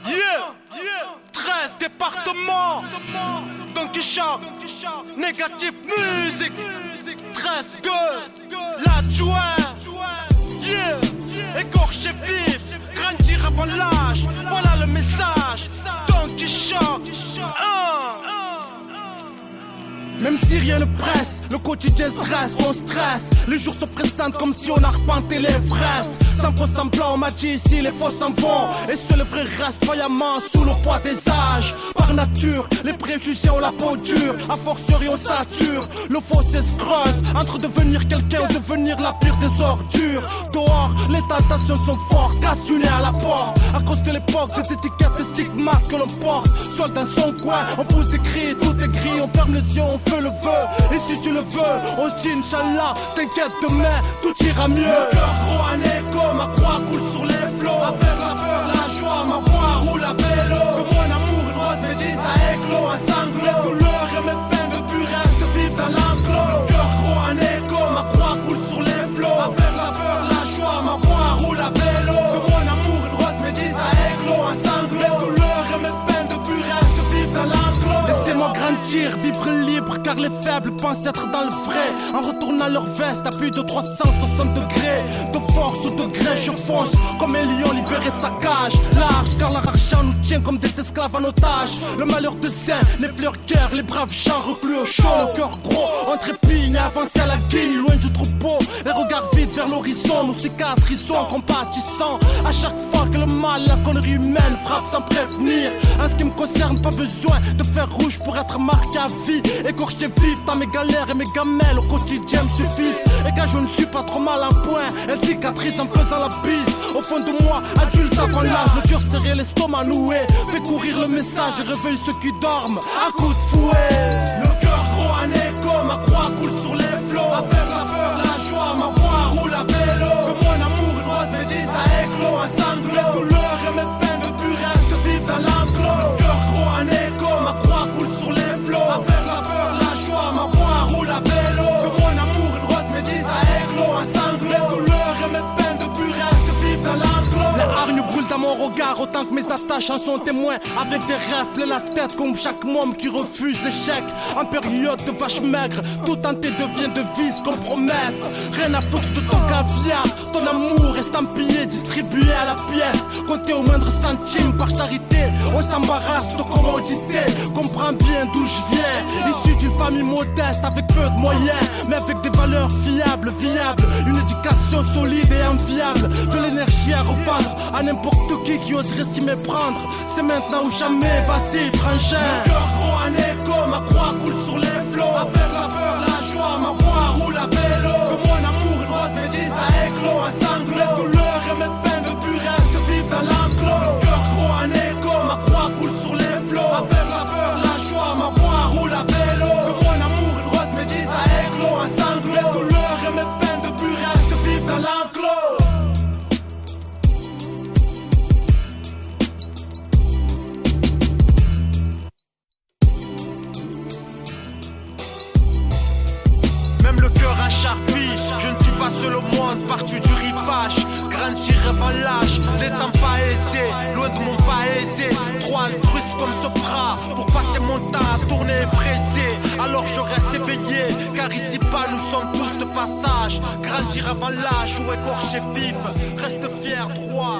Yeah, 13 départements. Don Quichotte, négatif musique. 13-2, l'adjoint. Yeah, écorché vif, grandir avant l'âge. Voilà le message. Don Quichotte. Même si rien ne presse, le quotidien stresse, on stresse. Les jours se présentent comme si on arpentait les fraises. Sans faux semblant, on m'a dit ici les faux s'en vont. Et seul le vrai reste voyamment sous le poids des âges. Par nature, les préjugés ont la peau dure. A fortiori on sature, le fossé se creuse entre devenir quelqu'un ou devenir la pire des ordures. Dehors, les tentations sont fortes, casse du nez à la porte. À cause de l'époque, des étiquettes, des stigmates que l'on porte. Seul dans son coin, on pousse des cris, tout est gris. On ferme les yeux, on fait le vœu. Et si tu le veux, on se dit Inch'Allah, t'inquiète demain, tout ira mieux. Le cœur gros un écho, ma croix coule sur les flots. Avec la peur, la joie, ma voix roule à vélo. Que mon amour, une rose médise à éclos, un sanglot. Les douleurs et mes peines de plus reste vivre dans l'enclos. Le cœur gros un écho, ma croix coule sur les flots. Avec la peur, la joie, ma voix roule à vélo. Que mon amour, une rose médise à éclos, un sanglot. Les douleurs et mes peines de plus reste vivre dans l'enclos. Laissez-moi grandir, vivre libre, car les faibles pensent être dans le vrai. En retournant leur veste à plus de 360 degrés. De force ou de gré, je fonce comme un lion libéré de sa cage. Large, car l'argent nous tient comme des esclaves en otage. Le malheur de saint, les fleurs guerre, les braves gens reclus au chaud. Le cœur gros, on trépigne, avancé à la guigne, loin du troupeau. Les regards vides vers l'horizon, nous cicatrisons, compatissant. À chaque fois que le mal, la connerie humaine frappe sans prévenir. En ce qui me concerne, pas besoin de faire rouge pour être marqué à vie. Écorché vif dans mes galères et mes gamelles au quotidien me suffisent. Et quand je ne suis pas trop mal en point, elle cicatrise en faisant la bise. Au fond de moi, adulte avant l'âge, le cœur serré, l'estomac noué. Fait courir le message et réveille ceux qui dorment à coups de fouet. Le cœur gros un écho, ma croix coule sur les flots. Avec la peur, la joie, ma voix roule à vélo. Que mon amour, une rose médise à éclos, un sanglot. Les douleurs et mes peines de plus reste vivre dans l'enclos. Le cœur gros un écho, ma croix coule sur les flots. Avec la peur, la joie, ma voix roule à vélo. Que mon amour, une rose médise à éclos, un sanglot. Les douleurs et mes peines de plus reste vivre dans l'enclos. Les hargnes brûlent dans mon regard autant que mes attaches en sont témoins. Avec des rêves plein la tête comme chaque môme qui refuse l'échec. En période de vache maigre, tout tenté devient devise comme promesse. Rien à foutre de ton caviar, ton amour estampillé, distribué à la pièce. Compté au moindre centime par charité, on s'embarrasse de commodité. Comprends bien d'où je viens, issu d'une famille modeste avec peu de moyens, mais avec des valeurs fiables, viables. Une éducation solide et enviable, de l'énergie à revendre à n'importe qui oserait s'y méprendre. C'est maintenant ou jamais, vas-y frangin. Le cœur gros un écho, ma croix coule sur les flots. Avec la peur, la joie, ma voix roule à vélo. Que mon amour, une rose médise à éclos, un sanglot. Les douleurs et mes peines de plus reste vivre dans l'enclos. Le cœur gros un écho, ma croix coule sur les flots. Avec la peur, la joie, ma voix roule à vélo. Que mon amour, une rose médise à éclos, un sanglot. Les douleurs et mes peines de plus reste vivre dans l'enclos. Même le cœur acharpi, je ne suis pas seul au monde, parti du rivage. Grandir avant l'âge, n'étant pas aisé, loin de mon pas aisé. Trop altruiste comme Sopra, pour passer mon temps à tourner et presser. Alors je reste éveillé, car ici-bas nous sommes tous de passage. Grandir avant l'âge ou écorché vif, reste fier, droit.